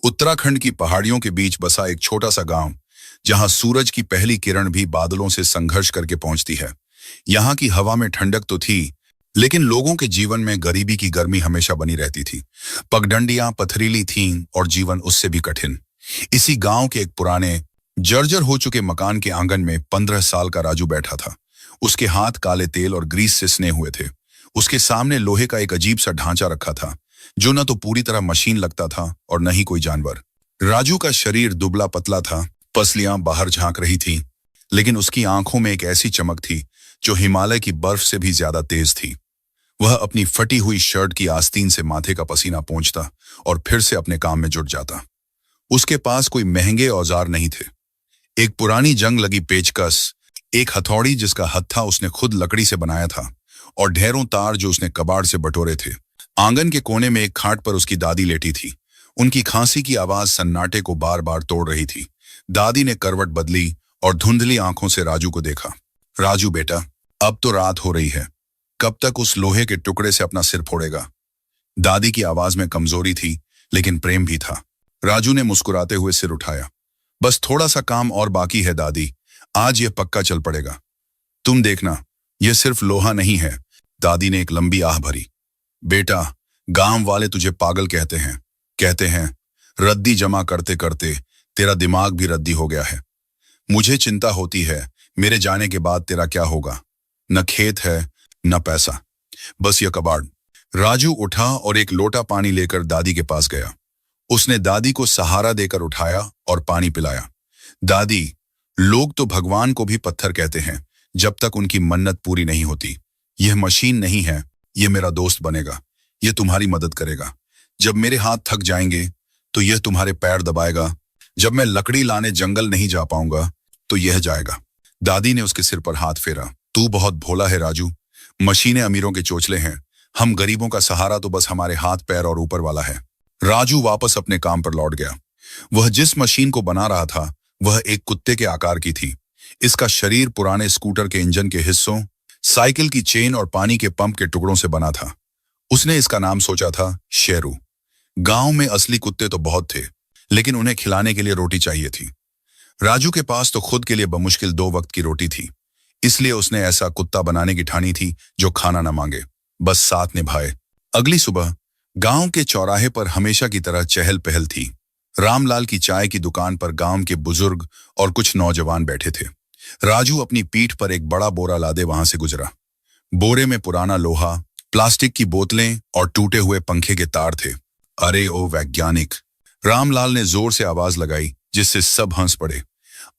उत्तराखंड की पहाड़ियों के बीच बसा एक छोटा सा गांव, जहां सूरज की पहली किरण भी बादलों से संघर्ष करके पहुंचती है। यहाँ की हवा में ठंडक तो थी, लेकिन लोगों के जीवन में गरीबी की गर्मी हमेशा बनी रहती थी। पगडंडियां पथरीली थीं और जीवन उससे भी कठिन। इसी गांव के एक पुराने, जर्जर हो चुके मकान के आंगन में 15 साल का राजू बैठा था। उसके हाथ काले तेल और ग्रीस से सने हुए थे। उसके सामने लोहे का एक अजीब सा ढांचा रखा था, जो न तो पूरी तरह मशीन लगता था और न ही कोई जानवर। राजू का शरीर दुबला पतला था, पसलियां बाहर झांक रही थीं, लेकिन उसकी आंखों में एक ऐसी चमक थी जो हिमालय की बर्फ से भी ज्यादा तेज थी। वह अपनी फटी हुई शर्ट की आस्तीन से माथे का पसीना पोंछता और फिर से अपने काम में जुट जाता। उसके पास कोई महंगे औजार नहीं थे। एक पुरानी जंग लगी पेचकस, एक हथौड़ी जिसका हत्था उसने खुद लकड़ी से बनाया था, और ढेरों तार जो उसने कबाड़ से बटोरे थे। आंगन के कोने में एक खाट पर उसकी दादी लेटी थी। उनकी खांसी की आवाज सन्नाटे को बार बार तोड़ रही थी। दादी ने करवट बदली और धुंधली आंखों से राजू को देखा। राजू बेटा, अब तो रात हो रही है, कब तक उस लोहे के टुकड़े से अपना सिर फोड़ेगा? दादी की आवाज में कमजोरी थी, लेकिन प्रेम भी था। राजू ने मुस्कुराते हुए सिर उठाया। बस थोड़ा सा काम और बाकी है दादी, आज यह पक्का चल पड़ेगा। तुम देखना, यह सिर्फ लोहा नहीं है। दादी ने एक लंबी आह भरी। बेटा, गांव वाले तुझे पागल कहते हैं रद्दी जमा करते करते तेरा दिमाग भी रद्दी हो गया है। मुझे चिंता होती है, मेरे जाने के बाद तेरा क्या होगा। न खेत है, न पैसा, बस यह कबाड़। राजू उठा और एक लोटा पानी लेकर दादी के पास गया। उसने दादी को सहारा देकर उठाया और पानी पिलाया। दादी, लोग तो भगवान को भी पत्थर कहते हैं जब तक उनकी मन्नत पूरी नहीं होती। यह मशीन नहीं है, यह मेरा दोस्त बनेगा। यह तुम्हारी मदद करेगा। जब मेरे हाथ थक जाएंगे तो यह तुम्हारे पैर दबाएगा। जब मैं लकड़ी लाने जंगल नहीं जा पाऊंगा तो यह जाएगा। दादी ने उसके सिर पर हाथ फेरा। तू बहुत भोला है राजू। मशीनें अमीरों के चोचले हैं, हम गरीबों का सहारा तो बस हमारे हाथ पैर और ऊपर वाला है। राजू वापस अपने काम पर लौट गया। वह जिस मशीन को बना रहा था वह एक कुत्ते के आकार की थी। इसका शरीर पुराने स्कूटर के इंजन के हिस्सों, साइकिल की चेन और पानी के पंप के टुकड़ों से बना था। उसने इसका नाम सोचा था शेरू। गांव में असली कुत्ते तो बहुत थे, लेकिन उन्हें खिलाने के लिए रोटी चाहिए थी। राजू के पास तो खुद के लिए बमुश्किल 2 वक्त की रोटी थी, इसलिए उसने ऐसा कुत्ता बनाने की ठानी थी जो खाना न मांगे, बस साथ निभाए। अगली सुबह गांव के चौराहे पर हमेशा की तरह चहल पहल थी। रामलाल की चाय की दुकान पर गांव के बुजुर्ग और कुछ नौजवान बैठे थे। राजू अपनी पीठ पर एक बड़ा बोरा लादे वहां से गुजरा। बोरे में पुराना लोहा, प्लास्टिक की बोतलें और टूटे हुए पंखे के तार थे। अरे ओ वैज्ञानिक, रामलाल ने जोर से आवाज लगाई, जिससे सब हंस पड़े।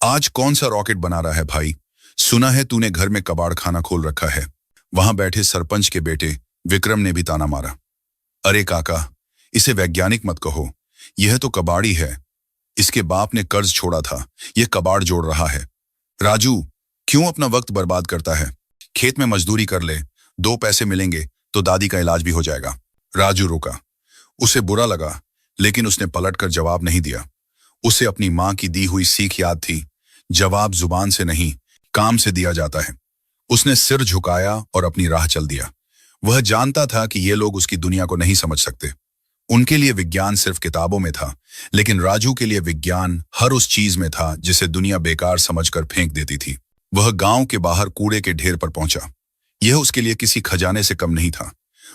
आज कौन सा रॉकेट बना रहा है भाई? सुना है तूने घर में कबाड़ खाना खोल रखा है। वहां बैठे सरपंच के बेटे विक्रम ने भी ताना मारा। अरे काका, इसे वैज्ञानिक मत कहो, यह तो कबाड़ी है। इसके बाप ने कर्ज छोड़ा था, यह कबाड़ जोड़ रहा है। राजू, क्यों अपना वक्त बर्बाद करता है? खेत में मजदूरी कर ले, 2 पैसे मिलेंगे तो दादी का इलाज भी हो जाएगा। राजू रुका। उसे बुरा लगा, लेकिन उसने पलटकर जवाब नहीं दिया। उसे अपनी मां की दी हुई सीख याद थी, जवाब जुबान से नहीं, काम से दिया जाता है। उसने सिर झुकाया और अपनी राह चल दिया। वह जानता था कि ये लोग उसकी दुनिया को नहीं समझ सकते। उनके लिए विज्ञान सिर्फ किताबों में था, लेकिन राजू के लिए विज्ञान हर उस चीज में था जिसे दुनिया बेकार समझकर फेंक देती थी। वह गांव के बाहर कूड़े के ढेर पर पहुंचा। यह उसके लिए किसी खजाने से कम नहीं था।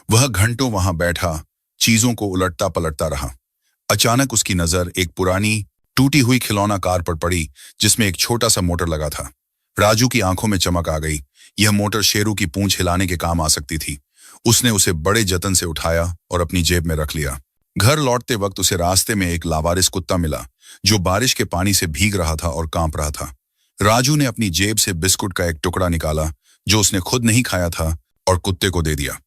वह घंटों वहां बैठा, चीजों को उलटता पलटता रहा। अचानक उसकी नजर एक पुरानी, टूटी हुई खिलौना कार पर पड़ी, जिसमें एक छोटा सा मोटर लगा था। राजू की आंखों में चमक आ गई। यह मोटर शेरू की पूंछ हिलाने के काम आ सकती थी। उसने उसे बड़े जतन से उठाया और अपनी जेब में रख लिया। घर लौटते वक्त उसे रास्ते में एक लावारिस कुत्ता मिला, जो बारिश के पानी से भीग रहा था और कांप रहा था। राजू ने अपनी जेब से बिस्कुट का एक टुकड़ा निकाला, जो उसने खुद नहीं खाया था, और कुत्ते को दे दिया।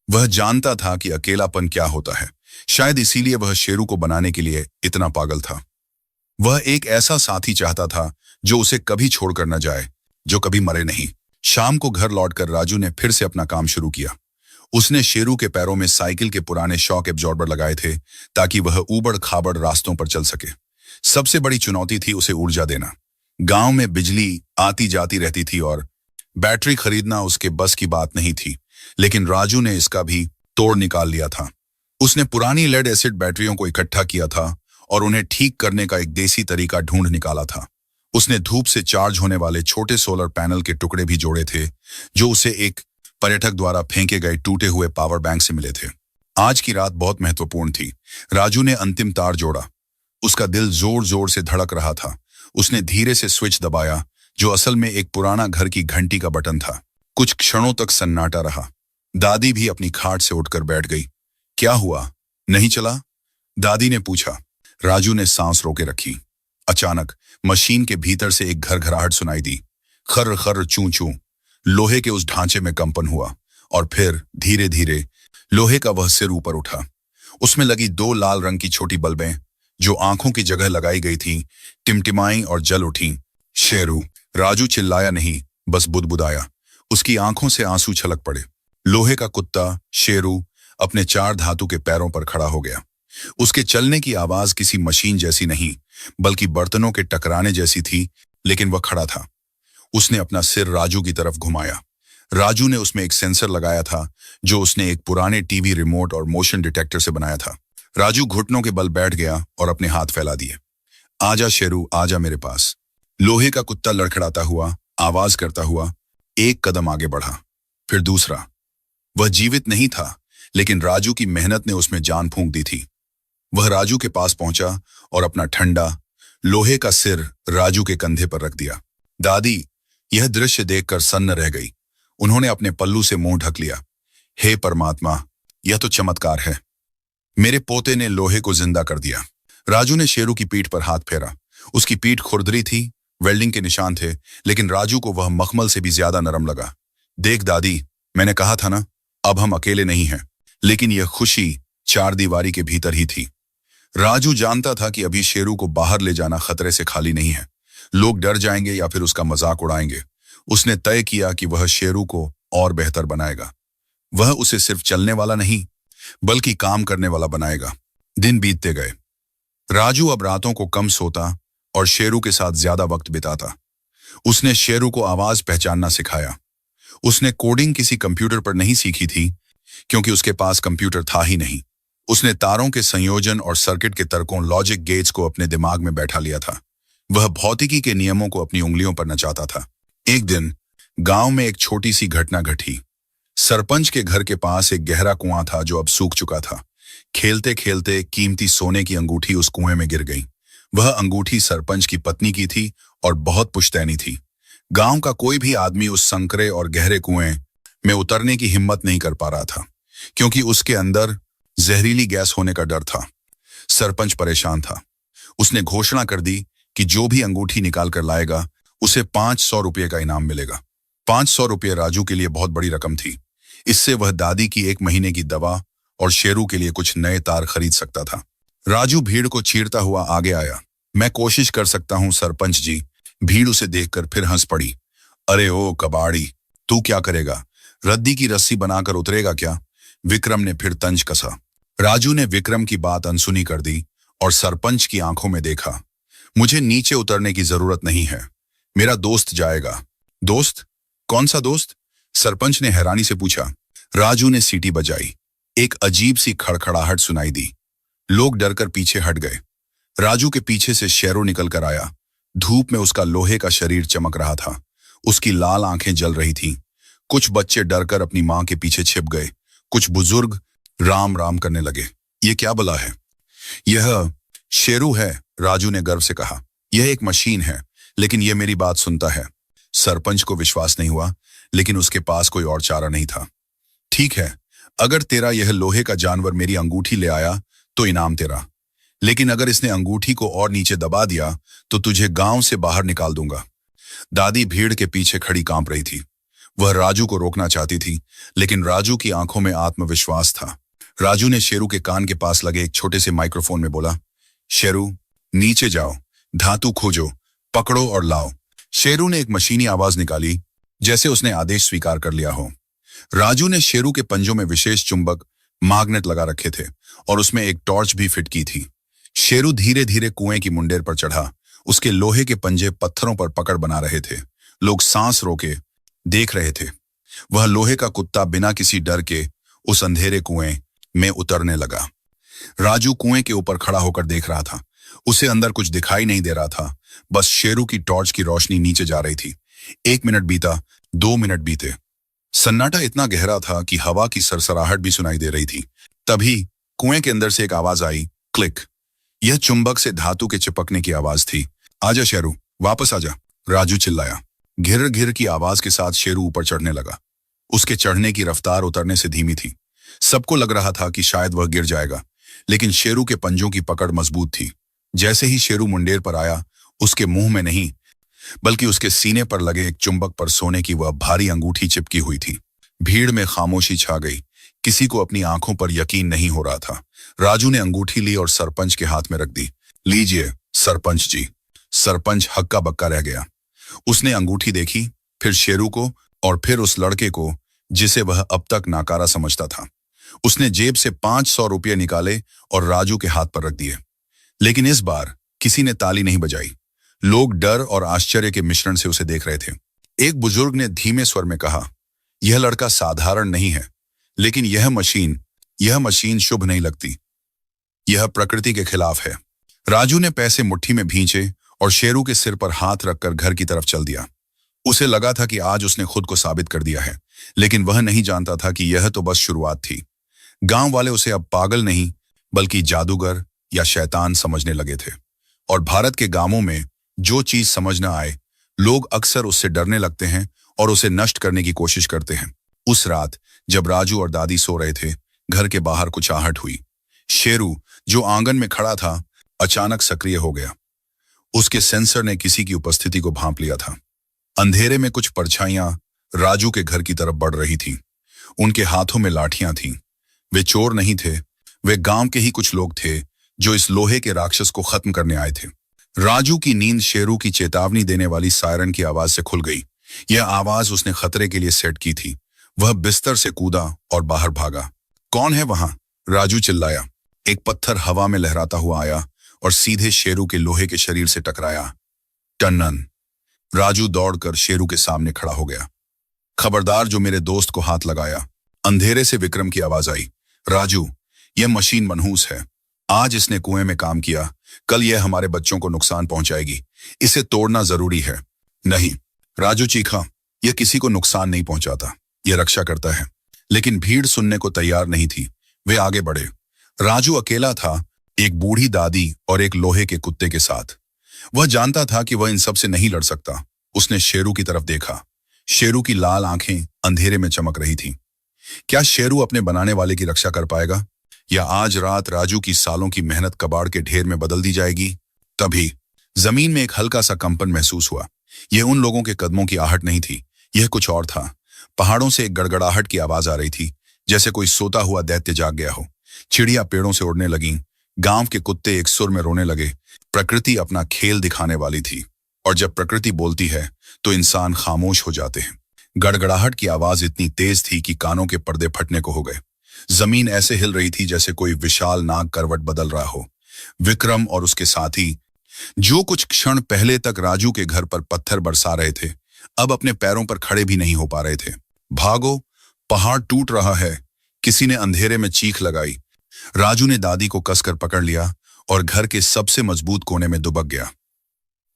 वह जानता था कि अकेलापन क्या होता है। शायद इसीलिए वह शेरू को बनाने के लिए इतना पागल था। वह एक ऐसा साथी चाहता था जो उसे कभी छोड़कर न जाए, जो कभी मरे नहीं। शाम को घर लौटकर राजू ने फिर से अपना काम शुरू किया। उसने शेरू के पैरों में साइकिल के पुराने शॉक एब्जॉर्बर लगाए थे, ताकि वह ऊबड़ खाबड़ रास्तों पर चल सके। सबसे बड़ी चुनौती थी उसे ऊर्जा देना। गांव में बिजली आती जाती रहती थी और बैटरी खरीदना उसके बस की बात नहीं थी, लेकिन राजू ने इसका भी तोड़ निकाल लिया था। उसने पुरानी लेड एसिड बैटरियों को इकट्ठा किया था और उन्हें ठीक करने का एक देसी तरीका ढूंढ निकाला था। उसने धूप से चार्ज होने वाले छोटे सोलर पैनल के टुकड़े भी जोड़े थे, जो उसे एक पर्यटक द्वारा फेंके गए टूटे हुए पावर बैंक से मिले थे। आज की रात बहुत महत्वपूर्ण थी। राजू ने अंतिम तार जोड़ा। उसका दिल जोर जोर से धड़क रहा था। उसने धीरे से स्विच दबाया, जो असल में एक पुराना घर की घंटी का बटन था। कुछ क्षणों तक सन्नाटा रहा। दादी भी अपनी खाट से उठकर बैठ गई। क्या हुआ, नहीं चला? दादी ने पूछा। राजू ने सांस रोके रखी। अचानक मशीन के भीतर से एक घरघराहट सुनाई दी। खर्र खर्र चूं चूं। लोहे के उस ढांचे में कंपन हुआ और फिर धीरे धीरे लोहे का वह सिर ऊपर उठा। उसमें लगी 2 लाल रंग की छोटी बल्बें, जो आंखों की जगह लगाई गई थीं, टिमटिमाई और जल उठीं। शेरू! राजू चिल्लाया नहीं, बस बुदबुदाया। उसकी आंखों से आंसू छलक पड़े। लोहे का कुत्ता शेरू अपने 4 धातु के पैरों पर खड़ा हो गया। उसके चलने की आवाज किसी मशीन जैसी नहीं, बल्कि बर्तनों के टकराने जैसी थी, लेकिन वह खड़ा था। उसने अपना सिर राजू की तरफ घुमाया। राजू ने उसमें एक सेंसर लगाया था, जो उसने एक पुराने टीवी रिमोट और मोशन डिटेक्टर से बनाया था। राजू घुटनों के बल बैठ गया और अपने हाथ फैला दिए। आजा शेरू, आजा मेरे पास। लोहे का कुत्ता लड़खड़ाता हुआ, आवाज करता हुआ एक कदम आगे बढ़ा, फिर दूसरा। वह जीवित नहीं था, लेकिन राजू की मेहनत ने उसमें जान फूंक दी थी। वह राजू के पास पहुंचा और अपना ठंडा लोहे का सिर राजू के कंधे पर रख दिया। दादी यह दृश्य देखकर सन्न रह गई। उन्होंने अपने पल्लू से मुंह ढक लिया। हे परमात्मा, यह तो चमत्कार है। मेरे पोते ने लोहे को जिंदा कर दिया। राजू ने शेरू की पीठ पर हाथ फेरा। उसकी पीठ खुरदरी थी, वेल्डिंग के निशान थे, लेकिन राजू को वह मखमल से भी ज्यादा नरम लगा। देख दादी, मैंने कहा था ना, अब हम अकेले नहीं हैं। लेकिन यह खुशी 4 दीवारी के भीतर ही थी। राजू जानता था कि अभी शेरू को बाहर ले जाना खतरे से खाली नहीं है। लोग डर जाएंगे या फिर उसका मजाक उड़ाएंगे। उसने तय किया कि वह शेरू को और बेहतर बनाएगा। वह उसे सिर्फ चलने वाला नहीं, बल्कि काम करने वाला बनाएगा। दिन बीतते गए। राजू अब रातों को कम सोता और शेरू के साथ ज्यादा वक्त बिताता। उसने शेरू को आवाज पहचानना सिखाया। उसने कोडिंग किसी कंप्यूटर पर नहीं सीखी थी, क्योंकि उसके पास कंप्यूटर था ही नहीं। उसने तारों के संयोजन और सर्किट के तर्कों, लॉजिक गेट्स को अपने दिमाग में बैठा लिया था। वह भौतिकी के नियमों को अपनी उंगलियों पर नचाता था। एक दिन गांव में एक छोटी सी घटना घटी। सरपंच के घर के पास एक गहरा कुआं था, जो अब सूख चुका था। खेलते खेलते कीमती सोने की अंगूठी उस कुएं में गिर गई। वह अंगूठी सरपंच की पत्नी की थी और बहुत पुश्तैनी थी। गांव का कोई भी आदमी उस संकरे और गहरे कुएं में उतरने की हिम्मत नहीं कर पा रहा था, क्योंकि उसके अंदर जहरीली गैस होने का डर था। सरपंच परेशान था। उसने घोषणा कर दी कि जो भी अंगूठी निकाल कर लाएगा, उसे 500 रुपये का इनाम मिलेगा। 500 रुपये राजू के लिए बहुत बड़ी रकम थी। इससे वह दादी की 1 महीने की दवा और शेरू के लिए कुछ नए तार खरीद सकता था। राजू भीड़ को चीरता हुआ आगे आया। मैं कोशिश कर सकता हूं सरपंच जी। भीड़ उसे देखकर फिर हंस पड़ी। अरे ओ कबाड़ी, तू क्या करेगा? रद्दी की रस्सी बनाकर उतरेगा क्या? विक्रम ने फिर तंज कसा। राजू ने विक्रम की बात अनसुनी कर दी और सरपंच की आंखों में देखा। मुझे नीचे उतरने की जरूरत नहीं है, मेरा दोस्त जाएगा। दोस्त? कौन सा दोस्त? सरपंच ने हैरानी से पूछा। राजू ने सीटी बजाई। एक अजीब सी खड़खड़ाहट सुनाई दी। लोग डरकर पीछे हट गए। राजू के पीछे से शेरू निकल कर आया। धूप में उसका लोहे का शरीर चमक रहा था। उसकी लाल आंखें जल रही थीं। कुछ बच्चे डरकर अपनी मां के पीछे छिप गए। कुछ बुजुर्ग राम राम करने लगे। ये क्या बला है? यह शेरू है, राजू ने गर्व से कहा। यह एक मशीन है, लेकिन यह मेरी बात सुनता है। सरपंच को विश्वास नहीं हुआ, लेकिन उसके पास कोई और चारा नहीं था। ठीक है, अगर तेरा यह लोहे का जानवर मेरी अंगूठी ले आया तो इनाम तेरा, लेकिन अगर इसने अंगूठी को और नीचे दबा दिया तो तुझे गांव से बाहर निकाल दूंगा। दादी भीड़ के पीछे खड़ी कांप रही थी। वह राजू को रोकना चाहती थी, लेकिन राजू की आंखों में आत्मविश्वास था। राजू ने शेरू के कान के पास लगे एक छोटे से माइक्रोफोन में बोला, शेरू नीचे जाओ, धातु खोजो, पकड़ो और लाओ। शेरू ने एक मशीनी आवाज निकाली, जैसे उसने आदेश स्वीकार कर लिया हो। राजू ने शेरू के पंजों में विशेष चुंबक मैग्नेट लगा रखे थे और उसमें एक टॉर्च भी फिट की थी। शेरू धीरे धीरे कुएं की मुंडेर पर चढ़ा। उसके लोहे के पंजे पत्थरों पर पकड़ बना रहे थे। लोग सांस रोके देख रहे थे। वह लोहे का कुत्ता बिना किसी डर के उस अंधेरे कुएं में उतरने लगा। राजू कुएं के ऊपर खड़ा होकर देख रहा था। उसे अंदर कुछ दिखाई नहीं दे रहा था, बस शेरू की टॉर्च की रोशनी नीचे जा रही थी। 1 मिनट बीता, 2 मिनट बीते। सन्नाटा इतना गहरा था कि हवा की सरसराहट भी सुनाई दे रही थी। तभी कुएं के अंदर से एक आवाज आई, क्लिक। यह चुंबक से धातु के चिपकने की आवाज थी। आजा शेरू, वापस आजा, राजू चिल्लाया। घिर घिर की आवाज के साथ शेरू ऊपर चढ़ने लगा। उसके चढ़ने की रफ्तार उतरने से धीमी थी। सबको लग रहा था कि शायद वह गिर जाएगा, लेकिन शेरू के पंजों की पकड़ मजबूत थी। जैसे ही शेरू मुंडेर पर आया, उसके मुंह में नहीं बल्कि उसके सीने पर लगे एक चुंबक पर सोने की वह भारी अंगूठी चिपकी हुई थी। भीड़ में खामोशी छा गई। किसी को अपनी आंखों पर यकीन नहीं हो रहा था। राजू ने अंगूठी ली और सरपंच के हाथ में रख दी। लीजिए सरपंच जी। सरपंच हक्का बक्का रह गया। उसने अंगूठी देखी, फिर शेरू को और फिर उस लड़के को जिसे वह अब तक नाकारा समझता था। उसने जेब से 500 रुपये निकाले और राजू के हाथ पर रख दिए। लेकिन इस बार किसी ने ताली नहीं बजाई। लोग डर और आश्चर्य के मिश्रण से उसे देख रहे थे। एक बुजुर्ग ने धीमे स्वर में कहा, यह लड़का साधारण नहीं है, लेकिन यह मशीन शुभ नहीं लगती। यह प्रकृति के खिलाफ है। राजू ने पैसे मुट्ठी में भींचे और शेरू के सिर पर हाथ रखकर घर की तरफ चल दिया। उसे लगा था कि आज उसने खुद को साबित कर दिया है, लेकिन वह नहीं जानता था कि यह तो बस शुरुआत थी। गांव वाले उसे अब पागल नहीं बल्कि जादूगर या शैतान समझने लगे थे। और भारत के गांवों में जो चीज समझ न आए, लोग अक्सर उससे डरने लगते हैं और उसे नष्ट करने की कोशिश करते हैं। उस रात जब राजू और दादी सो रहे थे, घर के बाहर कुछ आहट हुई। शेरू, जो आंगन में खड़ा था, अचानक सक्रिय हो गया। उसके सेंसर ने किसी की उपस्थिति को भांप लिया था। अंधेरे में कुछ परछाइयां राजू के घर की तरफ बढ़ रही थीं। उनके हाथों में लाठियां थीं। वे चोर नहीं थे, वे गांव के ही कुछ लोग थे जो इस लोहे के राक्षस को खत्म करने आए थे। राजू की नींद शेरू की चेतावनी देने वाली सायरन की आवाज से खुल गई। यह आवाज उसने खतरे के लिए सेट की थी। वह बिस्तर से कूदा और बाहर भागा। कौन है वहां? राजू चिल्लाया। एक पत्थर हवा में लहराता हुआ आया और सीधे शेरू के लोहे के शरीर से टकराया। टन्नन। राजू दौड़कर शेरू के सामने खड़ा हो गया। खबरदार जो मेरे दोस्त को हाथ लगाया। अंधेरे से विक्रम की आवाज आई। राजू, यह मशीन मनहूस है। आज इसने कुएं में काम किया, कल यह हमारे बच्चों को नुकसान पहुंचाएगी। इसे तोड़ना जरूरी है। नहीं, राजू चीखा, यह किसी को नुकसान नहीं पहुंचाता, यह रक्षा करता है। लेकिन भीड़ सुनने को तैयार नहीं थी। वे आगे बढ़े। राजू अकेला था, एक बूढ़ी दादी और एक लोहे के कुत्ते के साथ। वह जानता था कि वह इन सब से नहीं लड़ सकता। उसने शेरू की तरफ देखा। शेरू की लाल आंखें अंधेरे में चमक रही थीं। क्या शेरू अपने बनाने वाले की रक्षा कर पाएगा, या आज रात राजू की सालों की मेहनत कबाड़ के ढेर में बदल दी जाएगी? तभी जमीन में एक हल्का सा कंपन महसूस हुआ। यह उन लोगों के कदमों की आहट नहीं थी, यह कुछ और था। पहाड़ों से एक गड़गड़ाहट की आवाज आ रही थी, जैसे कोई सोता हुआ दैत्य जाग गया हो। चिड़िया पेड़ों से उड़ने लगीं। गांव के कुत्ते एक सुर में रोने लगे। प्रकृति अपना खेल दिखाने वाली थी, और जब प्रकृति बोलती है तो इंसान खामोश हो जाते हैं। गड़गड़ाहट की आवाज इतनी तेज थी कि कानों के पर्दे फटने को हो गए। जमीन ऐसे हिल रही थी जैसे कोई विशाल नाग करवट बदल रहा हो। विक्रम और उसके साथी, जो कुछ क्षण पहले तक राजू के घर पर पत्थर बरसा रहे थे, अब अपने पैरों पर खड़े भी नहीं हो पा रहे थे। भागो, पहाड़ टूट रहा है, किसी ने अंधेरे में चीख लगाई। राजू ने दादी को कसकर पकड़ लिया और घर के सबसे मजबूत कोने में दुबक गया।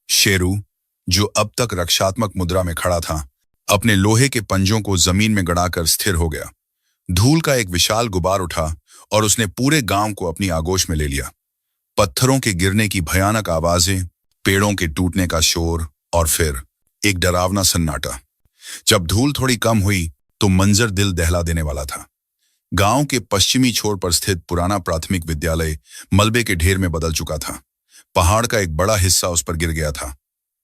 शेरू, जो अब तक रक्षात्मक मुद्रा में खड़ा था, अपने लोहे के पंजों को जमीन में गड़ाकर स्थिर हो गया। धूल का एक विशाल गुबार उठा और उसने पूरे गांव को अपनी आगोश में ले लिया। पत्थरों के गिरने की भयानक आवाजें, पेड़ों के टूटने का शोर और फिर एक डरावना सन्नाटा। जब धूल थोड़ी कम हुई तो मंजर दिल दहला देने वाला था। गांव के पश्चिमी छोर पर स्थित पुराना प्राथमिक विद्यालय मलबे के ढेर में बदल चुका था। पहाड़ का एक बड़ा हिस्सा उस पर गिर गया था।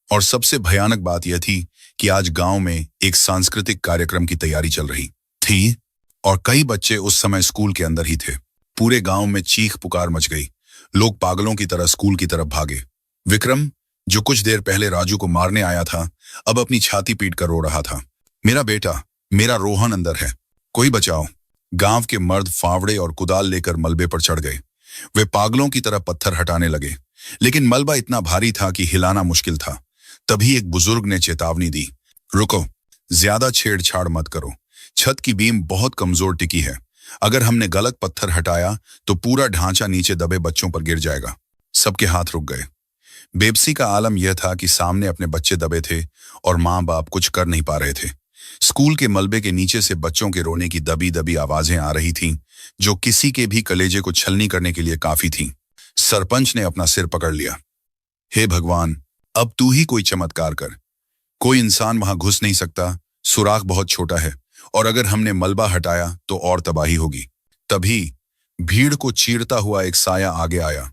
और सबसे भयानक बात यह थी कि आज गांव में एक सांस्कृतिक कार्यक्रम की तैयारी चल रही थी और कई बच्चे उस समय स्कूल के अंदर ही थे। पूरे गांव में चीख पुकार मच गई। लोग पागलों की तरह स्कूल की तरफ भागे। विक्रम, जो कुछ देर पहले राजू को मारने आया था, अब अपनी छाती पीट कर रो रहा था। मेरा बेटा, मेरा रोहन अंदर है, कोई बचाओ। गांव के मर्द फावड़े और कुदाल लेकर मलबे पर चढ़ गए। वे पागलों की तरह पत्थर हटाने लगे, लेकिन मलबा इतना भारी था कि हिलाना मुश्किल था। तभी एक बुजुर्ग ने चेतावनी दी, रुको, ज्यादा छेड़छाड़ मत करो। छत की बीम बहुत कमजोर टिकी है। अगर हमने गलत पत्थर हटाया तो पूरा ढांचा नीचे दबे बच्चों पर गिर जाएगा। सबके हाथ रुक गए। बेबसी का आलम यह था कि सामने अपने बच्चे दबे थे और माँ बाप कुछ कर नहीं पा रहे थे। स्कूल के मलबे के नीचे से बच्चों के रोने की दबी दबी आवाजें आ रही थीं, जो किसी के भी कलेजे को छलनी करने के लिए काफी थीं। सरपंच ने अपना सिर पकड़ लिया। हे भगवान, अब तू ही कोई चमत्कार कर। कोई इंसान वहां घुस नहीं सकता, सुराख बहुत छोटा है, और अगर हमने मलबा हटाया तो और तबाही होगी। तभी भीड़ को चीरता हुआ एक साया आगे आया।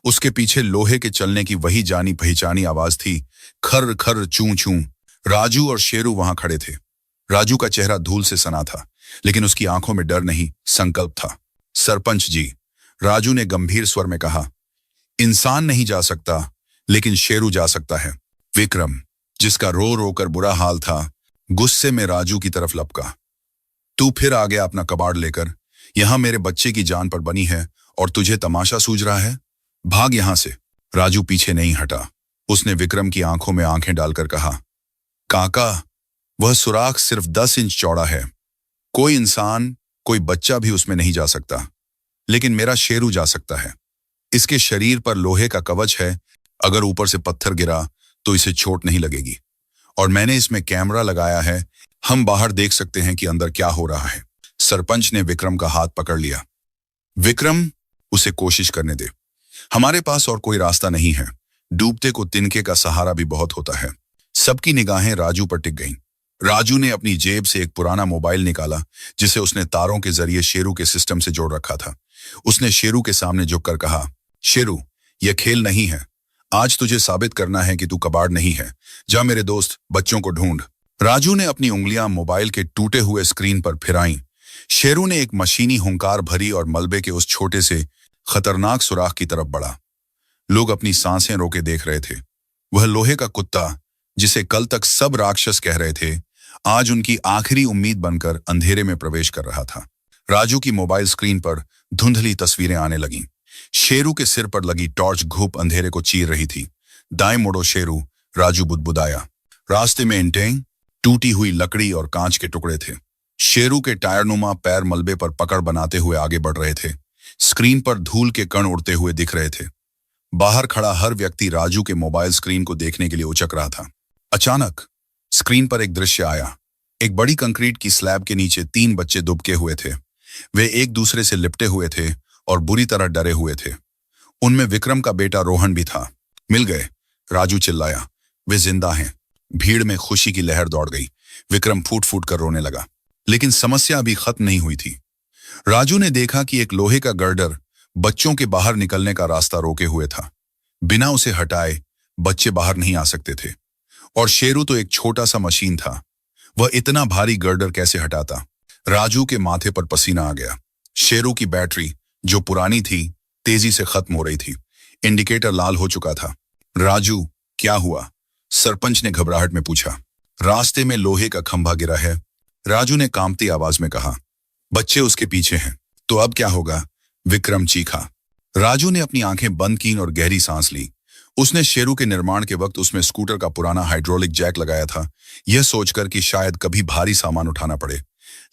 उसके पीछे लोहे के चलने की वही जानी पहचानी आवाज थी, खर खर चूं चूं। राजू और शेरू वहां खड़े थे। राजू का चेहरा धूल से सना था, लेकिन उसकी आंखों में डर नहीं, संकल्प था। सरपंच जी, राजू ने गंभीर स्वर में कहा, इंसान नहीं जा सकता, लेकिन शेरू जा सकता है। विक्रम, जिसका रो रो कर बुरा हाल था, गुस्से में राजू की तरफ लपका। तू फिर आ गया अपना कबाड़ लेकर। यहां मेरे बच्चे की जान पर बनी है और तुझे तमाशा सूझ रहा है? भाग यहां से। राजू पीछे नहीं हटा। उसने विक्रम की आंखों में आंखें डालकर कहा, काका, वह सुराख सिर्फ 10 इंच चौड़ा है। कोई इंसान, कोई बच्चा भी उसमें नहीं जा सकता, लेकिन मेरा शेरू जा सकता है। इसके शरीर पर लोहे का कवच है, अगर ऊपर से पत्थर गिरा तो इसे चोट नहीं लगेगी। और मैंने इसमें कैमरा लगाया है, हम बाहर देख सकते हैं कि अंदर क्या हो रहा है। सरपंच ने विक्रम का हाथ पकड़ लिया। विक्रम, उसे कोशिश करने दे। हमारे पास और कोई रास्ता नहीं है। डूबते को तिनके का सहारा भी बहुत होता है। सबकी निगाहें राजू पर टिक गईं। राजू ने अपनी जेब से एक पुराना मोबाइल निकाला, जिसे उसने तारों के जरिए शेरू के सिस्टम से जोड़ रखा था। उसने शेरू के सामने झुककर कहा, शेरू, यह खेल नहीं है। आज तुझे साबित करना है कि तू कबाड़ नहीं है। जा मेरे दोस्त, बच्चों को ढूंढ। राजू ने अपनी उंगलियां मोबाइल के टूटे हुए स्क्रीन पर फिराईं। शेरू ने एक मशीनी हुंकार भरी और मलबे के उस छोटे से खतरनाक सुराख की तरफ बढ़ा। लोग अपनी सांसें रोके देख रहे थे। वह लोहे का कुत्ता, जिसे कल तक सब राक्षस कह रहे थे, आज उनकी आखिरी उम्मीद बनकर अंधेरे में प्रवेश कर रहा था। राजू की मोबाइल स्क्रीन पर धुंधली तस्वीरें आने लगीं। शेरू के सिर पर लगी टॉर्च घूप अंधेरे को चीर रही थी। दाएं मुड़ो शेरू, राजू बुदबुदाया। रास्ते में ईंटें, टूटी हुई लकड़ी और कांच के टुकड़े थे। शेरू के टायरनुमा पैर मलबे पर पकड़ बनाते हुए आगे बढ़ रहे थे। स्क्रीन पर धूल के कण उड़ते हुए दिख रहे थे। बाहर खड़ा हर व्यक्ति राजू के मोबाइल स्क्रीन को देखने के लिए उचक रहा था। अचानक स्क्रीन पर एक दृश्य आया। एक बड़ी कंक्रीट की स्लैब के नीचे 3 बच्चे दुबके हुए थे। वे एक दूसरे से लिपटे हुए थे और बुरी तरह डरे हुए थे। उनमें विक्रम का बेटा रोहन भी था। मिल गए, राजू चिल्लाया। वे जिंदा हैं। भीड़ में खुशी की लहर दौड़ गई। विक्रम फूट फूट कर रोने लगा। लेकिन समस्या अभी खत्म नहीं हुई थी। राजू ने देखा कि एक लोहे का गर्डर बच्चों के बाहर निकलने का रास्ता रोके हुए था। बिना उसे हटाए बच्चे बाहर नहीं आ सकते थे। और शेरू तो एक छोटा सा मशीन था। वह इतना भारी गर्डर कैसे हटाता? राजू के माथे पर पसीना आ गया। शेरू की बैटरी, जो पुरानी थी, तेजी से खत्म हो रही थी। इंडिकेटर लाल हो चुका था। राजू, क्या हुआ? सरपंच ने घबराहट में पूछा। रास्ते में लोहे का खंभा गिरा है, राजू ने कांपती आवाज में कहा। बच्चे उसके पीछे हैं। तो अब क्या होगा? विक्रम चीखा। राजू ने अपनी आंखें बंद की और गहरी सांस ली। उसने शेरू के निर्माण के वक्त उसमें स्कूटर का पुराना हाइड्रोलिक जैक लगाया था, यह सोचकर कि शायद कभी भारी सामान उठाना पड़े।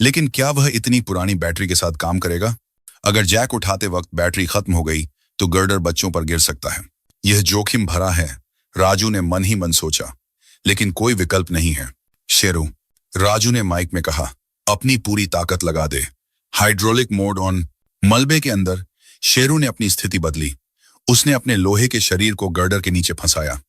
लेकिन क्या वह इतनी पुरानी बैटरी के साथ काम करेगा? अगर जैक उठाते वक्त बैटरी खत्म हो गई तो गर्डर बच्चों पर गिर सकता है। यह जोखिम भरा है, राजू ने मन ही मन सोचा। लेकिन कोई विकल्प नहीं है। शेरू, राजू ने माइक में कहा, अपनी पूरी ताकत लगा दे। Hydraulic mode on. मलबे के अंदर शेरू ने अपनी स्थिति बदली। उसने अपने लोहे के शरीर को गर्डर के नीचे फंसाया।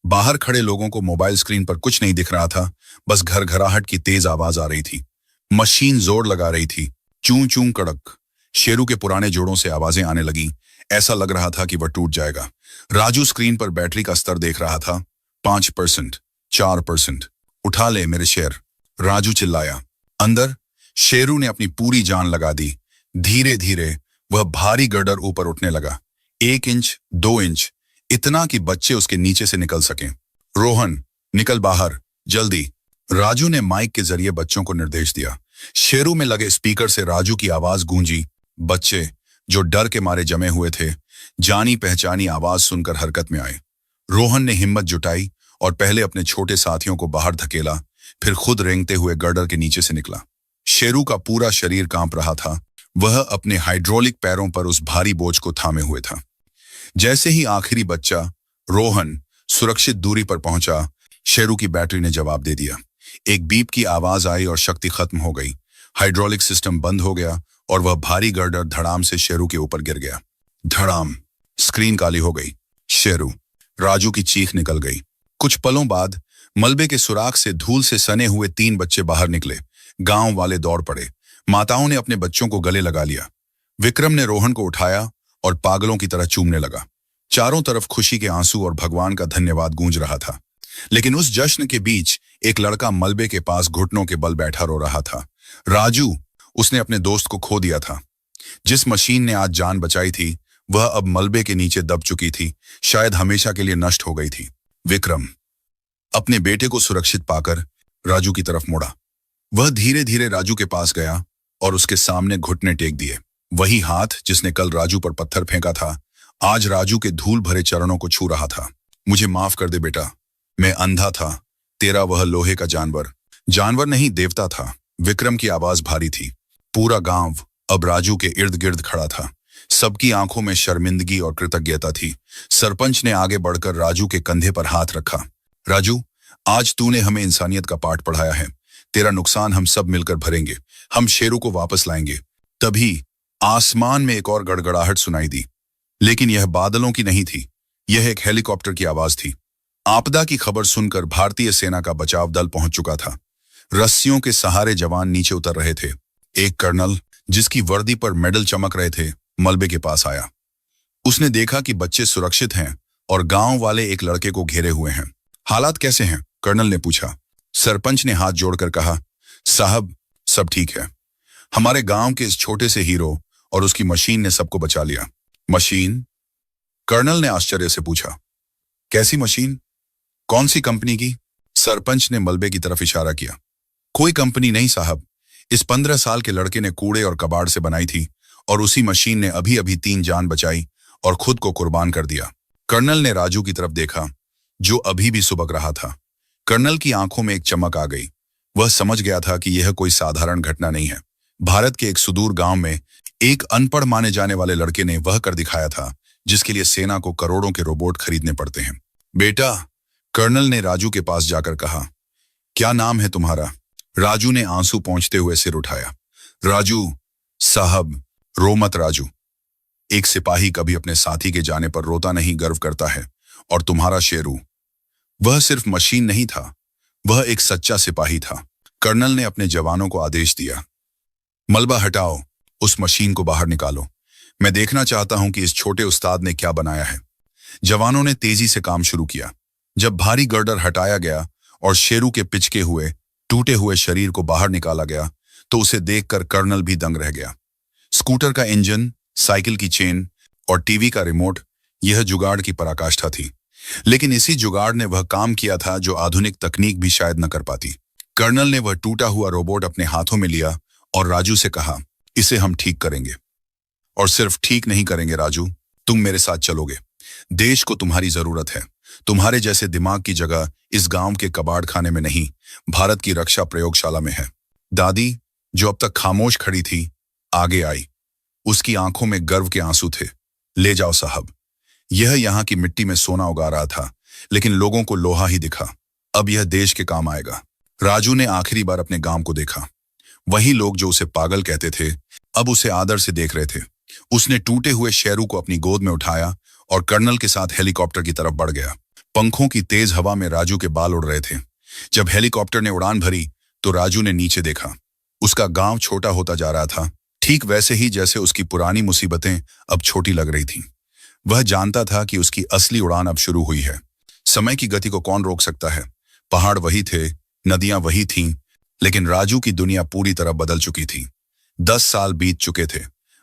बाहर खड़े लोगों को मोबाइल स्क्रीन पर कुछ नहीं दिख रहा था, बस घरघराहट की तेज आवाज आ रही थी। मशीन जोर लगा रही थी। चूं चूं कड़क। शेरू के पुराने जोड़ों से आवाजें आने लगी। ऐसा लग रहा था कि वह टूट जाएगा। राजू स्क्रीन पर बैटरी का स्तर देख रहा था। 5%, 4%। उठा ले मेरे शेर, राजू चिल्लाया। अंदर शेरू ने अपनी पूरी जान लगा दी। धीरे धीरे वह भारी गर्डर ऊपर उठने लगा। 1 इंच, 2 इंच, इतना कि बच्चे उसके नीचे से निकल सकें। रोहन, निकल बाहर, जल्दी। राजू ने माइक के जरिए बच्चों को निर्देश दिया। शेरू में लगे स्पीकर से राजू की आवाज गूंजी। बच्चे, जो डर के मारे जमे हुए थे, जानी पहचानी आवाज सुनकर हरकत में आए। रोहन ने हिम्मत जुटाई और पहले अपने छोटे साथियों को बाहर धकेला, फिर खुद रेंगते हुए गर्डर के नीचे से निकला। शेरू का पूरा शरीर कांप रहा था। वह अपने हाइड्रोलिक पैरों पर उस भारी बोझ को थामे हुए था। जैसे ही आखिरी बच्चा रोहन सुरक्षित दूरी पर पहुंचा, शेरू की बैटरी ने जवाब दे दिया। एक बीप की आवाज आई और शक्ति खत्म हो गई। हाइड्रोलिक सिस्टम बंद हो गया और वह भारी गर्डर धड़ाम से शेरू के ऊपर गिर गया। धड़ाम, स्क्रीन काली हो गई। शेरू, राजू की चीख निकल गई। कुछ पलों बाद मलबे के सुराख से धूल से सने हुए 3 बच्चे बाहर निकले। गांव वाले दौड़ पड़े। माताओं ने अपने बच्चों को गले लगा लिया। विक्रम ने रोहन को उठाया और पागलों की तरह चूमने लगा। चारों तरफ खुशी के आंसू और भगवान का धन्यवाद गूंज रहा था। लेकिन उस जश्न के बीच एक लड़का मलबे के पास घुटनों के बल बैठा रो रहा था। राजू, उसने अपने दोस्त को खो दिया था। जिस मशीन ने आज जान बचाई थी, वह अब मलबे के नीचे दब चुकी थी, शायद हमेशा के लिए नष्ट हो गई थी। विक्रम अपने बेटे को सुरक्षित पाकर राजू की तरफ मुड़ा। वह धीरे धीरे राजू के पास गया और उसके सामने घुटने टेक दिए। वही हाथ जिसने कल राजू पर पत्थर फेंका था, आज राजू के धूल भरे चरणों को छू रहा था। मुझे माफ कर दे बेटा, मैं अंधा था, तेरा वह लोहे का जानवर। जानवर नहीं, देवता था। विक्रम की आवाज भारी थी। पूरा गांव अब राजू के इर्द गिर्द खड़ा था। सबकी आंखों में शर्मिंदगी और कृतज्ञता थी। सरपंच ने आगे बढ़कर राजू के कंधे पर हाथ रखा। राजू, आज तूने हमें इंसानियत का पाठ पढ़ाया है। तेरा नुकसान हम सब मिलकर भरेंगे। हम शेरू को वापस लाएंगे। तभी आसमान में एक और गड़गड़ाहट सुनाई दी, लेकिन यह बादलों की नहीं थी। यह एक हेलीकॉप्टर की आवाज थी। आपदा की खबर सुनकर भारतीय सेना का बचाव दल पहुंच चुका था। रस्सियों के सहारे जवान नीचे उतर रहे थे। एक कर्नल, जिसकी वर्दी पर मेडल चमक रहे थे, मलबे के पास आया। उसने देखा कि बच्चे सुरक्षित हैं और गांव वाले एक लड़के को घेरे हुए हैं। हालात कैसे हैं? कर्नल ने पूछा। सरपंच ने हाथ जोड़कर कहा, साहब, सब ठीक है। हमारे गांव के इस छोटे से हीरो और उसकी मशीन ने सबको बचा लिया। मशीन? कर्नल ने आश्चर्य से पूछा। कैसी मशीन? कौन सी कंपनी की? सरपंच ने मलबे की तरफ इशारा किया। कोई कंपनी नहीं साहब, इस 15 साल के लड़के ने कूड़े और कबाड़ से बनाई थी और उसी मशीन ने अभी अभी 3 जान बचाई और खुद को कुर्बान कर दिया। कर्नल ने राजू की तरफ देखा, जो अभी भी सुबक रहा था। कर्नल की आंखों में एक चमक आ गई। वह समझ गया था कि यह कोई साधारण घटना नहीं है। भारत के एक सुदूर गांव में एक अनपढ़ माने जाने वाले लड़के ने वह कर दिखाया था जिसके लिए सेना को करोड़ों के रोबोट खरीदने पड़ते हैं। बेटा, कर्नल ने राजू के पास जाकर कहा, क्या नाम है तुम्हारा? राजू ने आंसू पोंछते हुए सिर उठाया। राजू साहब, रो मत राजू। एक सिपाही कभी अपने साथी के जाने पर रोता नहीं, गर्व करता है। और तुम्हारा शेरू, वह सिर्फ मशीन नहीं था, वह एक सच्चा सिपाही था। कर्नल ने अपने जवानों को आदेश दिया, मलबा हटाओ, उस मशीन को बाहर निकालो। मैं देखना चाहता हूं कि इस छोटे उस्ताद ने क्या बनाया है। जवानों ने तेजी से काम शुरू किया। जब भारी गर्डर हटाया गया और शेरू के पिचके हुए टूटे हुए शरीर को बाहर निकाला गया, तो उसे देखकर कर्नल भी दंग रह गया। स्कूटर का इंजन, साइकिल की चेन और टीवी का रिमोट, यह जुगाड़ की पराकाष्ठा थी। लेकिन इसी जुगाड़ ने वह काम किया था जो आधुनिक तकनीक भी शायद न कर पाती। कर्नल ने वह टूटा हुआ रोबोट अपने हाथों में लिया और राजू से कहा, इसे हम ठीक करेंगे। और सिर्फ ठीक नहीं करेंगे राजू, तुम मेरे साथ चलोगे। देश को तुम्हारी जरूरत है। तुम्हारे जैसे दिमाग की जगह इस गांव के कबाड़ खाने में नहीं, भारत की रक्षा प्रयोगशाला में है। दादी, जो अब तक खामोश खड़ी थी, आगे आई। उसकी आंखों में गर्व के आंसू थे। ले जाओ साहब। यह यहाँ की मिट्टी में सोना उगा रहा था, लेकिन लोगों को लोहा ही दिखा। अब यह देश के काम आएगा। राजू ने आखिरी बार अपने गांव को देखा। वही लोग जो उसे पागल कहते थे, अब उसे आदर से देख रहे थे। उसने टूटे हुए शेरू को अपनी गोद में उठाया और कर्नल के साथ हेलीकॉप्टर की तरफ बढ़ गया। पंखों की तेज हवा में राजू के बाल उड़ रहे थे। जब हेलीकॉप्टर ने उड़ान भरी तो राजू ने नीचे देखा। उसका गांव छोटा होता जा रहा था, ठीक वैसे ही जैसे उसकी पुरानी मुसीबतें अब छोटी लग रही थीं। वह जानता था कि उसकी असली उड़ान अब शुरू हुई है। समय की गति को कौन रोक सकता है? पहाड़ वही थे, नदियां वही थीं, लेकिन राजू की दुनिया पूरी तरह बदल चुकी थी। 10 साल बीत चुके थे।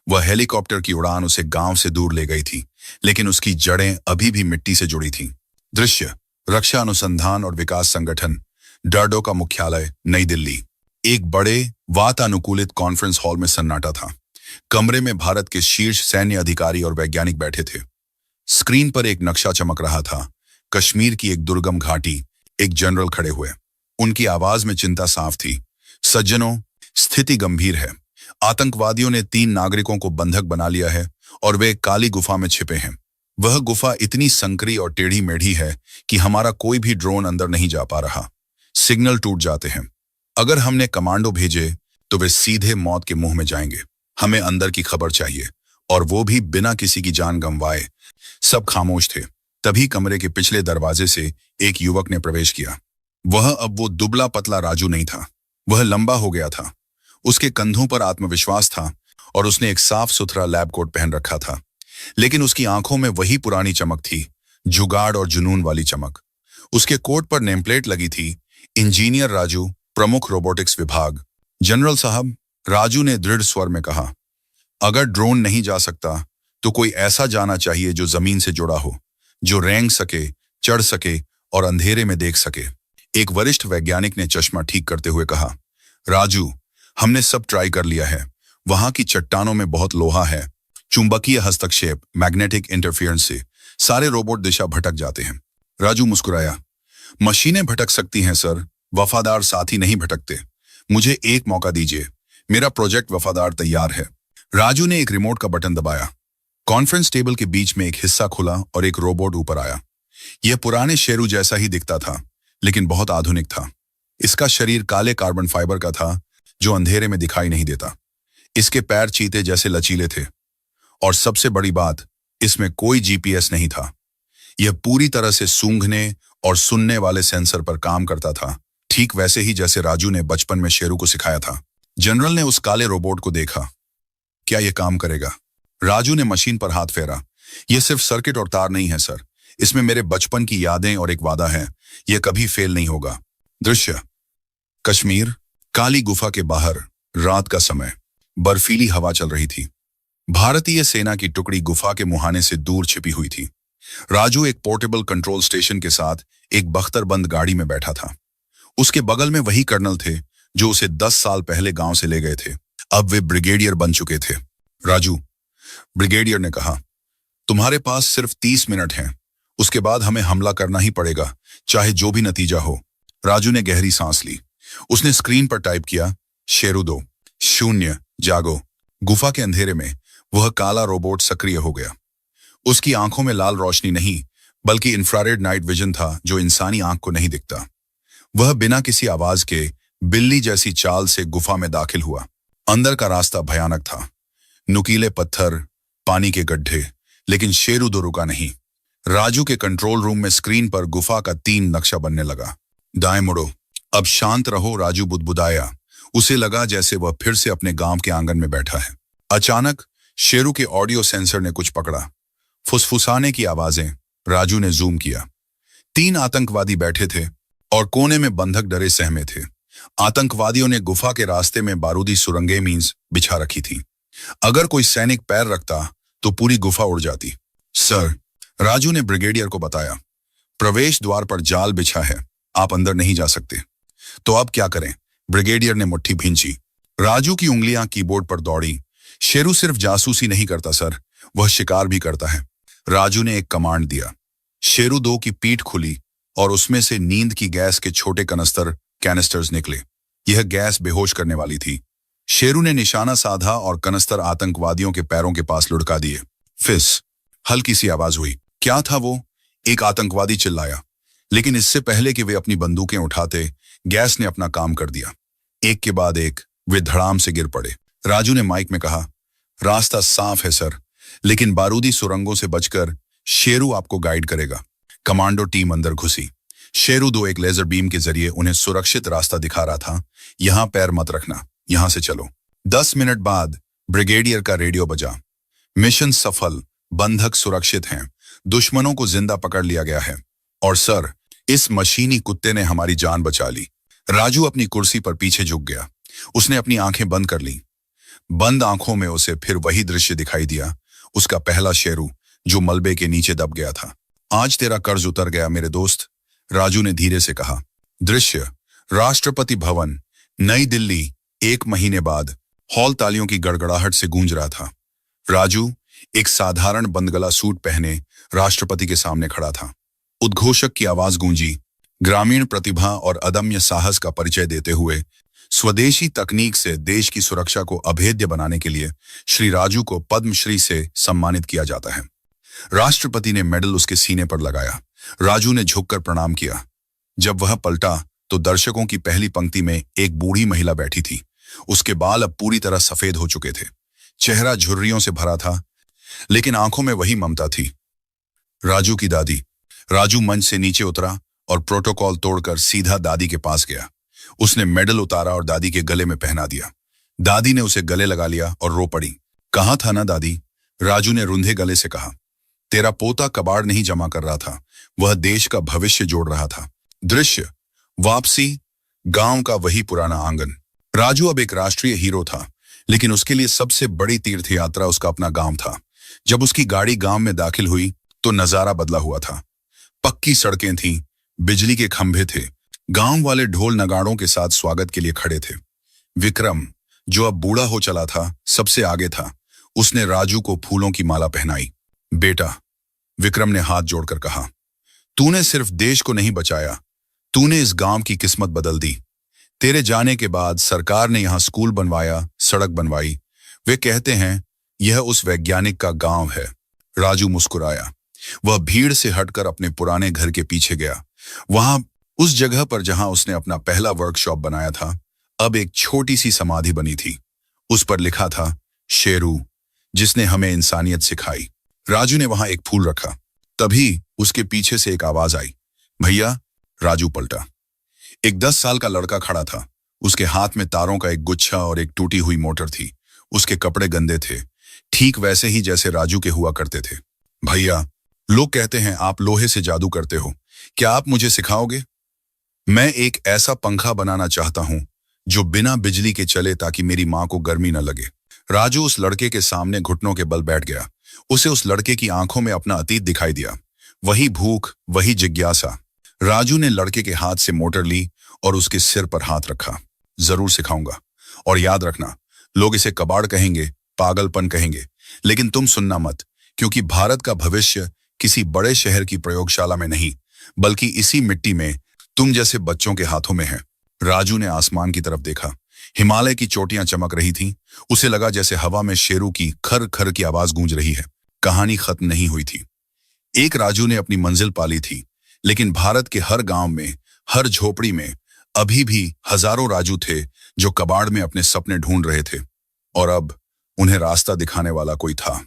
वह हेलीकॉप्टर की उड़ान उसे गांव से दूर ले गई थी, लेकिन उसकी जड़ें अभी भी मिट्टी से जुड़ी थीं। दृश्य, रक्षा अनुसंधान और विकास संगठन, डरडो का मुख्यालय, नई दिल्ली। एक बड़े वातानुकूलित कॉन्फ्रेंस हॉल में सन्नाटा था। कमरे में भारत के शीर्ष सैन्य अधिकारी और वैज्ञानिक बैठे थे। स्क्रीन पर एक नक्शा चमक रहा था। कश्मीर की एक दुर्गम घाटी, एक जनरल खड़े हुए। उनकी आवाज में चिंता साफ थी। सज्जनों, स्थिति गंभीर है। आतंकवादियों ने 3 नागरिकों को बंधक बना लिया है और वे एक काली गुफा में छिपे हैं। वह गुफा इतनी संकरी और टेढ़ी मेढ़ी है कि हमारा कोई भी ड्रोन अंदर नहीं जा पा रहा। सिग्नल टूट जाते हैं। अगर हमने कमांडो भेजे तो वे सीधे मौत के मुंह में जाएंगे। हमें अंदर की खबर चाहिए, और वो भी बिना किसी की जान गंवाए। सब खामोश थे। तभी कमरे के पिछले दरवाजे से एक युवक ने प्रवेश किया। वह अब वो दुबला पतला राजू नहीं था। वह लंबा हो गया था। उसके कंधों पर आत्मविश्वास था और उसने एक साफ सुथरा लैब कोट पहन रखा था। लेकिन उसकी आंखों में वही पुरानी चमक थी, जुगाड़ और जुनून वाली चमक। उसके कोट पर नेमप्लेट लगी थी, इंजीनियर राजू, प्रमुख रोबोटिक्स विभाग। जनरल साहब, राजू ने दृढ़ स्वर में कहा, अगर ड्रोन नहीं जा सकता तो कोई ऐसा जाना चाहिए जो जमीन से जुड़ा हो, जो रेंग सके, चढ़ सके और अंधेरे में देख सके। एक वरिष्ठ वैज्ञानिक ने चश्मा ठीक करते हुए कहा, राजू, हमने सब ट्राई कर लिया है। वहां की चट्टानों में बहुत लोहा है। चुंबकीय हस्तक्षेप, मैग्नेटिक इंटरफियरेंस से सारे रोबोट दिशा भटक जाते हैं। राजू मुस्कुराया, मशीनें भटक सकती हैं सर, वफादार साथी नहीं भटकते। मुझे एक मौका दीजिए, मेरा प्रोजेक्ट वफादार तैयार है। राजू ने एक रिमोट का बटन दबाया। कॉन्फ्रेंस टेबल के बीच में एक हिस्सा खुला और एक रोबोट ऊपर आया। यह पुराने शेरू जैसा ही दिखता था, लेकिन बहुत आधुनिक था। इसका शरीर काले कार्बन फाइबर का था जो अंधेरे में दिखाई नहीं देता। इसके पैर चीते जैसे लचीले थे, और सबसे बड़ी बात, इसमें कोई जीपीएस नहीं था। यह पूरी तरह से सूंघने और सुनने वाले सेंसर पर काम करता था, ठीक वैसे ही जैसे राजू ने बचपन में शेरू को सिखाया था। जनरल ने उस काले रोबोट को देखा। क्या यह काम करेगा? राजू ने मशीन पर हाथ फेरा। यह सिर्फ सर्किट और तार नहीं है सर, इसमें मेरे बचपन की यादें और एक वादा है। यह कभी फेल नहीं होगा। दृश्य, कश्मीर, काली गुफा के बाहर, रात का समय, बर्फीली हवा चल रही थी। भारतीय सेना की टुकड़ी गुफा के मुहाने से दूर छिपी हुई थी। राजू एक पोर्टेबल कंट्रोल स्टेशन के साथ एक बख्तरबंद गाड़ी में बैठा था। उसके बगल में वही कर्नल थे जो उसे 10 साल पहले गांव से ले गए थे। अब वे ब्रिगेडियर बन चुके थे। राजू, ब्रिगेडियर ने कहा, तुम्हारे पास सिर्फ 30 मिनट हैं। उसके बाद हमें हमला करना ही पड़ेगा, चाहे जो भी नतीजा हो। राजू ने गहरी सांस ली। उसने स्क्रीन पर टाइप किया, शेरू 2, 0, जागो। गुफा के अंधेरे में वह काला रोबोट सक्रिय हो गया। उसकी आंखों में लाल रोशनी नहीं, बल्कि इंफ्रारेड नाइट विजन था जो इंसानी आंख को नहीं दिखता। वह बिना किसी आवाज के बिल्ली जैसी चाल से गुफा में दाखिल हुआ। अंदर का रास्ता भयानक था, नुकीले पत्थर, पानी के गड्ढे, लेकिन शेरू 2 रुका नहीं। राजू के कंट्रोल रूम में स्क्रीन पर गुफा का 3 नक्शा बनने लगा। दाएं मुड़ो, अब शांत रहो, राजू बुदबुदाया। उसे लगा जैसे वह फिर से अपने गांव के आंगन में बैठा है। अचानक शेरू के ऑडियो सेंसर ने कुछ पकड़ा। फुसफुसाने की आवाजें। राजू ने जूम किया। 3 आतंकवादी बैठे थे और कोने में बंधक डरे सहमे थे। आतंकवादियों ने गुफा के रास्ते में बारूदी सुरंगें मींस बिछा रखी थी। अगर कोई सैनिक पैर रखता तो पूरी गुफा उड़ जाती। सर, राजू ने ब्रिगेडियर को बताया, प्रवेश द्वार पर जाल बिछा है, आप अंदर नहीं जा सकते। तो अब क्या करें? ब्रिगेडियर ने मुट्ठी भींची। राजू की उंगलियां कीबोर्ड पर दौड़ी। शेरू सिर्फ जासूसी नहीं करता सर, वह शिकार भी करता है। राजू ने एक कमांड दिया। शेरू 2 की पीठ खुली और उसमें से नींद की गैस के छोटे कैनिस्टर्स निकले। यह गैस बेहोश करने वाली थी। शेरू ने निशाना साधा और कनस्तर आतंकवादियों के पैरों के पास लुढ़का दिए। फिस, हल्की सी आवाज हुई। क्या था वो? एक आतंकवादी चिल्लाया। लेकिन इससे पहले कि वे अपनी बंदूकें उठाते, गैस ने अपना काम कर दिया। एक के बाद एक वे धड़ाम से गिर पड़े। राजू ने माइक में कहा, रास्ता साफ है सर, लेकिन बारूदी सुरंगों से बचकर शेरू आपको गाइड करेगा। कमांडो टीम अंदर घुसी। शेरू 2 एक लेजर बीम के जरिए उन्हें सुरक्षित रास्ता दिखा रहा था। यहां पैर मत रखना, यहां से चलो। 10 मिनट बाद ब्रिगेडियर का रेडियो बजा। मिशन सफल, बंधक सुरक्षित हैं, दुश्मनों को जिंदा पकड़ लिया गया है। और सर, इस मशीनी कुत्ते ने हमारी जान बचा ली। राजू अपनी कुर्सी पर पीछे झुक गया। उसने अपनी आंखें बंद कर ली। बंद आंखों में उसे फिर वही दृश्य दिखाई दिया, उसका पहला शेरू जो मलबे के नीचे दब गया था। आज तेरा कर्ज उतर गया मेरे दोस्त, राजू ने धीरे से कहा। दृश्य, राष्ट्रपति भवन, नई दिल्ली। 1 महीने बाद हॉल तालियों की गड़गड़ाहट से गूंज रहा था। राजू एक साधारण बंदगला सूट पहने राष्ट्रपति के सामने खड़ा था। उद्घोषक की आवाज गूंजी। ग्रामीण प्रतिभा और अदम्य साहस का परिचय देते हुए स्वदेशी तकनीक से देश की सुरक्षा को अभेद्य बनाने के लिए श्री राजू को पद्मश्री से सम्मानित किया जाता है। राष्ट्रपति ने मेडल उसके सीने पर लगाया। राजू ने झुककर प्रणाम किया। जब वह पलटा तो दर्शकों की पहली पंक्ति में एक बूढ़ी महिला बैठी थी। उसके बाल अब पूरी तरह सफेद हो चुके थे। चेहरा झुर्रियों से भरा था, लेकिन आंखों में वही ममता थी। राजू की दादी। राजू मंच से नीचे उतरा और प्रोटोकॉल तोड़कर सीधा दादी के पास गया। उसने मेडल उतारा और दादी के गले में पहना दिया। दादी ने उसे गले लगा लिया और रो पड़ी। कहा था ना दादी, राजू ने रुंधे गले से कहा। तेरा पोता कबाड़ नहीं जमा कर रहा था, वह देश का भविष्य जोड़ रहा था। दृश्य वापसी, गांव का वही पुराना आंगन। राजू अब एक राष्ट्रीय हीरो था, लेकिन उसके लिए सबसे बड़ी तीर्थ यात्रा उसका अपना गांव था। जब उसकी गाड़ी गांव में दाखिल हुई तो नजारा बदला हुआ था। पक्की सड़कें थीं, बिजली के खंभे थे, गांव वाले ढोल नगाड़ों के साथ स्वागत के लिए खड़े थे। विक्रम, जो अब बूढ़ा हो चला था, सबसे आगे था। उसने राजू को फूलों की माला पहनाई। बेटा, विक्रम ने हाथ जोड़कर कहा, तूने सिर्फ देश को नहीं बचाया, तूने इस गांव की किस्मत बदल दी। तेरे जाने के बाद सरकार ने यहां स्कूल बनवाया, सड़क बनवाई। वे कहते हैं यह उस वैज्ञानिक का गांव है। राजू मुस्कुराया। वह भीड़ से हटकर अपने पुराने घर के पीछे गया। वहां उस जगह पर जहां उसने अपना पहला वर्कशॉप बनाया था, अब एक छोटी सी समाधि बनी थी। उस पर लिखा था, शेरू, जिसने हमें इंसानियत सिखाई। राजू ने वहां एक फूल रखा। तभी उसके पीछे से एक आवाज आई, भैया। राजू पलटा। एक 10 साल का लड़का खड़ा था। उसके हाथ में तारों का एक गुच्छा और एक टूटी हुई मोटर थी। उसके कपड़े गंदे थे, ठीक वैसे ही जैसे राजू के हुआ करते थे। भैया, लोग कहते हैं आप लोहे से जादू करते हो, क्या आप मुझे सिखाओगे? मैं एक ऐसा पंखा बनाना चाहता हूं जो बिना बिजली के चले, ताकि मेरी मां को गर्मी न लगे। राजू उस लड़के के सामने घुटनों के बल बैठ गया। उसे उस लड़के की आंखों में अपना अतीत दिखाई दिया। वही भूख, वही जिज्ञासा। राजू ने लड़के के हाथ से मोटर ली और उसके सिर पर हाथ रखा। जरूर सिखाऊंगा, और याद रखना, लोग इसे कबाड़ कहेंगे, पागलपन कहेंगे, लेकिन तुम सुनना मत, क्योंकि भारत का भविष्य किसी बड़े शहर की प्रयोगशाला में नहीं, बल्कि इसी मिट्टी में, तुम जैसे बच्चों के हाथों में है। राजू ने आसमान की तरफ देखा। हिमालय की चोटियां चमक रही थीं। उसे लगा जैसे हवा में शेरों की खर खर की आवाज गूंज रही है। कहानी खत्म नहीं हुई थी। एक राजू ने अपनी मंजिल पाली थी, लेकिन भारत के हर गांव में, हर झोपड़ी में अभी भी हजारों राजू थे जो कबाड़ में अपने सपने ढूंढ रहे थे, और अब उन्हें रास्ता दिखाने वाला कोई था।